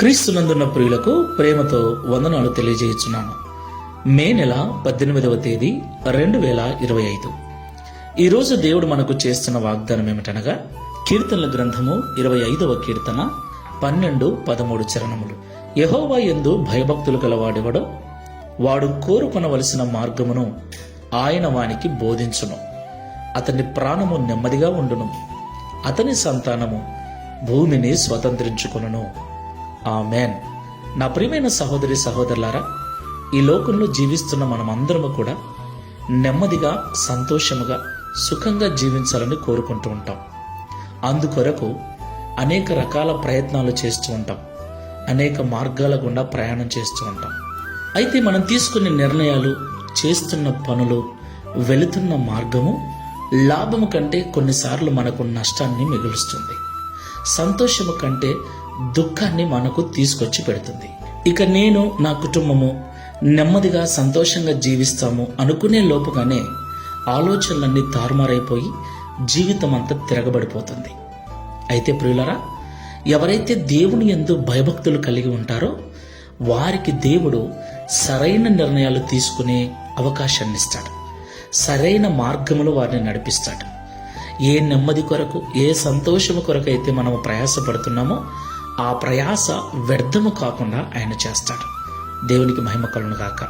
క్రీస్తునందున్న ప్రియులకు ప్రేమతో వందనాలు తెలియజేయుచున్నాను. మే నెల 18వ తేదీ 2025. ఈరోజు దేవుడు మనకు చేస్తున్న వాగ్దానం ఏమిటనగా కీర్తనల గ్రంథము 25వ కీర్తన 12-13 చరణములు. యెహోవా యందు భయభక్తులు గలవాడెవడో వాడు కోరుకొనవలసిన మార్గమును ఆయన వానికి బోధించును. అతని ప్రాణము నెమ్మదిగా ఉండును. అతని సంతానము భూమిని స్వతంత్రించుకొనును. ఆమెన్. నా ప్రియమైన సహోదరి సహోదరులారా, ఈ లోకంలో జీవిస్తున్న మనమందరము కూడా నెమ్మదిగా, సంతోషముగా, సుఖంగా జీవించాలని కోరుకుంటూ ఉంటాం. అందుకొరకు అనేక రకాల ప్రయత్నాలు చేస్తూ ఉంటాం. అనేక మార్గాల గుండా ప్రయాణం చేస్తూ ఉంటాం. అయితే మనం తీసుకునే నిర్ణయాలు, చేస్తున్న పనులు, వెళుతున్న మార్గము లాభము కంటే కొన్నిసార్లు మనకు నష్టాన్ని మిగులుస్తుంది. సంతోషము కంటే దుఃఖాన్ని మనకు తీసుకొచ్చి పెడుతుంది. ఇక నేను, నా కుటుంబము నెమ్మదిగా సంతోషంగా జీవిస్తాము అనుకునే లోపుగానే ఆలోచనలన్నీ తారుమారైపోయి జీవితం అంతా తిరగబడిపోతుంది. అయితే ప్రియులరా, ఎవరైతే దేవుని యందు భయభక్తులు కలిగి ఉంటారో వారికి దేవుడు సరైన నిర్ణయాలు తీసుకునే అవకాశాన్ని ఇస్తాడు. సరైన మార్గములో వారిని నడిపిస్తాడు. ఏ నెమ్మది కొరకు, ఏ సంతోషము కొరకు అయితే మనము ప్రయాసపడుతున్నామో ఆ ప్రయాస వ్యర్థము కాకుండా ఆయన చేస్తాడు. దేవునికి మహిమ కలుగును గాక.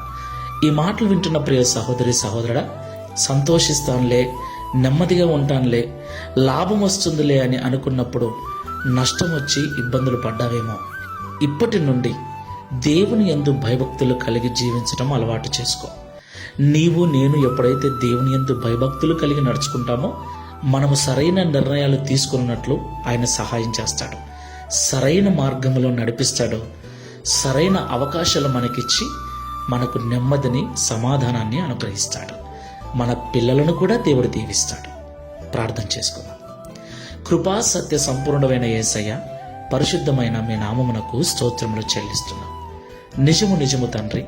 ఈ మాటలు వింటున్న ప్రియ సహోదరి సహోదరుడా, సంతోషిస్తానులే, నెమ్మదిగా ఉంటానులే, లాభం వస్తుందిలే అని అనుకున్నప్పుడు నష్టం వచ్చి ఇబ్బందులు పడ్డావేమో. ఇప్పటి నుండి దేవుని యందు భయభక్తులు కలిగి జీవించడం అలవాటు చేసుకో. నీవు, నేను ఎప్పుడైతే దేవుని యందు భయభక్తులు కలిగి నడుచుకుంటామో మనము సరైన నిర్ణయాలు తీసుకున్నట్లు ఆయన సహాయం చేస్తాడు. సరైన మార్గంలో నడిపిస్తాడు. సరైన అవకాశాలు మనకిచ్చి మనకు నెమ్మదిని, సమాధానాన్ని అనుగ్రహిస్తాడు. మన పిల్లలను కూడా దేవుడు దీవిస్తాడు. ప్రార్థన చేసుకుందాం. కృపా సత్య సంపూర్ణమైన యేసయ్య, పరిశుద్ధమైన మీ నామమునకు స్తోత్రములు చెల్లిస్తున్నాం. నిజము నిజము తండ్రి,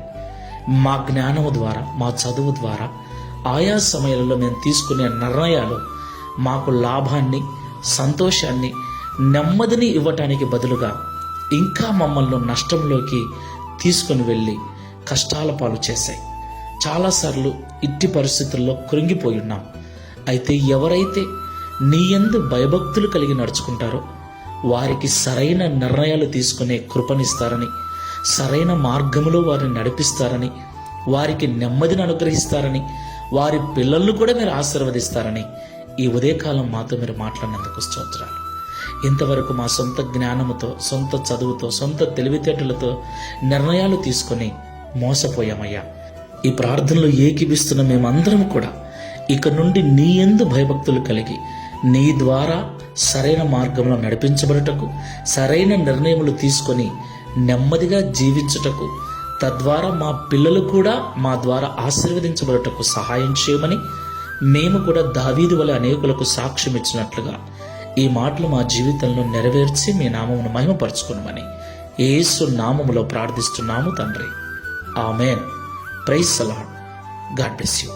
మా జ్ఞానము ద్వారా, మా చదువు ద్వారా ఆయా సమయాలలో మేము తీసుకునే నిర్ణయాలు మాకు లాభాన్ని, సంతోషాన్ని, నెమ్మదిని ఇవ్వటానికి బదులుగా ఇంకా మమ్మల్ని నష్టంలోకి తీసుకుని వెళ్ళి కష్టాల పాలు చేశాయి. చాలాసార్లు ఇట్టి పరిస్థితుల్లో కృంగిపోయి ఉన్నాం. అయితే ఎవరైతే నీ యందు భయభక్తులు కలిగి నడుచుకుంటారో వారికి సరైన నిర్ణయాలు తీసుకునే కృపనిస్తారని, సరైన మార్గంలో వారిని నడిపిస్తారని, వారికి నెమ్మదిని అనుగ్రహిస్తారని, వారి పిల్లలను కూడా మీరు ఆశీర్వదిస్తారని ఈ ఉదయకాలం మాతో మీరు మాట్లాడినందుకు స్తోత్రాలు. ఇంతవరకు మా సొంత జ్ఞానముతో, సొంత చదువుతో, సొంత తెలివితేటలతో నిర్ణయాలు తీసుకొని మోసపోయామయ్యా. ఈ ప్రార్థనలో ఏకీభిస్తున్న మేమందరం కూడా ఇక నుండి నీ యందు భయభక్తులు కలిగి నీ ద్వారా సరైన మార్గంలో నడిపించబడుటకు, సరైన నిర్ణయములు తీసుకొని నెమ్మదిగా జీవించుటకు, తద్వారా మా పిల్లలు కూడా మా ద్వారా ఆశీర్వదించబడుటకు సహాయం చేయమని, మేము కూడా దావీదు వలె అనేకులకు సాక్ష్యం ఇచ్చినట్లుగా ఈ మాటలు మా జీవితంలో నెరవేర్చి మీ నామమును మహిమపరచుకునమని యేసు నామములో ప్రార్థిస్తున్నాము తండ్రి. Amen. Praise the Lord. God bless you.